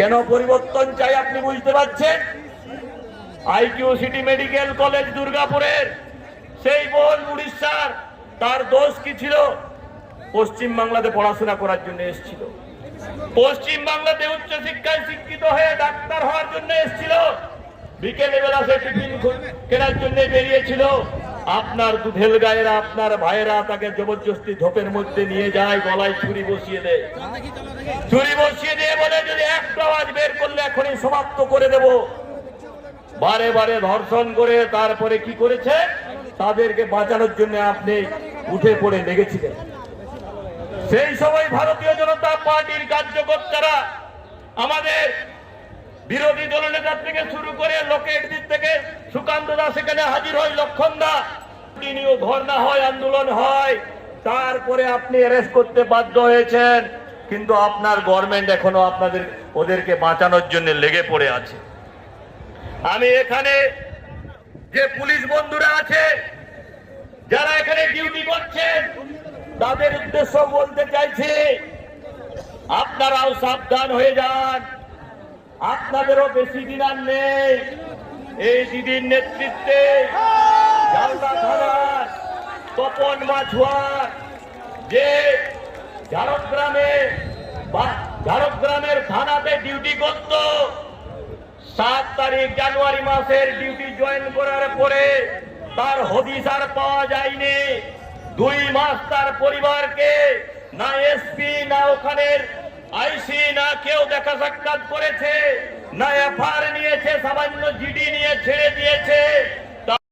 কেন পরিবর্তন চাই আপনি বুঝতে পারছেন? আইকিউ সিটি মেডিকেল কলেজ দুর্গাপুরের সেই বোন উড়িষ্যার, তার দোষ কি ছিল? পশ্চিম বাংলাতে পড়াশোনা করার জন্য এসেছিল, পশ্চিম বাংলাতে উচ্চশিক্ষায় শিক্ষিত হয়ে ডাক্তার হওয়ার জন্য এসেছিল, বিকেলে বেলা সে টিফিন কেনার জন্য বেরিয়েছিল। আপনার দুধেল গায়েরা, আপনার ভাইয়েরা তাকে জবরদস্তি ধোপের মধ্যে নিয়ে যায়, গলায় ছুরি বসিয়ে দেয়, ছুরি বসিয়ে দিয়ে বলে যদি একটা আওয়াজ বের করলে এখনই সমাপ্ত করে দেব। বারে বারে ধর্ষণ করে তারপরে কি করেছে? তাদেরকে বাঁচানোর জন্য আপনি উঠে পড়ে লেগেছিলেন। সেই সময় ভারতীয় জনতা পার্টির কার্যকর্তারা, আমাদের বিরোধী দলনেতা থেকে শুরু করে লোকেট দিক থেকে সুকান্ত দাস সেখানে হাজির হয়, লক্ষণ দা, তিনিও ধর্ণা হয়, আন্দোলন হয়, তারপরে আপনি অ্যারেস্ট করতে বাধ্য হয়েছেন। কিন্তু আপনার গভর্নমেন্ট এখনো ওদেরকে বাঁচানোর জন্য লেগে পড়ে আছে। আমি এখানে যে পুলিশ বন্ধুরা আছে, যারা এখানে ডিউটি করছেন, তাদের উদ্দেশ্য বলতে চাইছি, আপনারাও সাবধান হয়ে যান। আপনাদেরও বেশি দিন আর নেই। এই দিদির নেতৃত্বে জালদা থানার তপন মাছুয়ার, যে ঝাড়গ্রামের থানাতে ডিউটি করত, 7 তারিখ জানুয়ারি মাসের ডিউটি জয়েন করার পরে তার হদিস আর পাওয়া যায়নি। 2 মাস তার পরিবারকে না এসপি না ওখানের আইসি না কেউ দেখা সাক্ষাৎ করেছে, না এফআইআর নিয়েছে, সামান্য জিডি নিয়ে ছেড়ে দিয়েছে।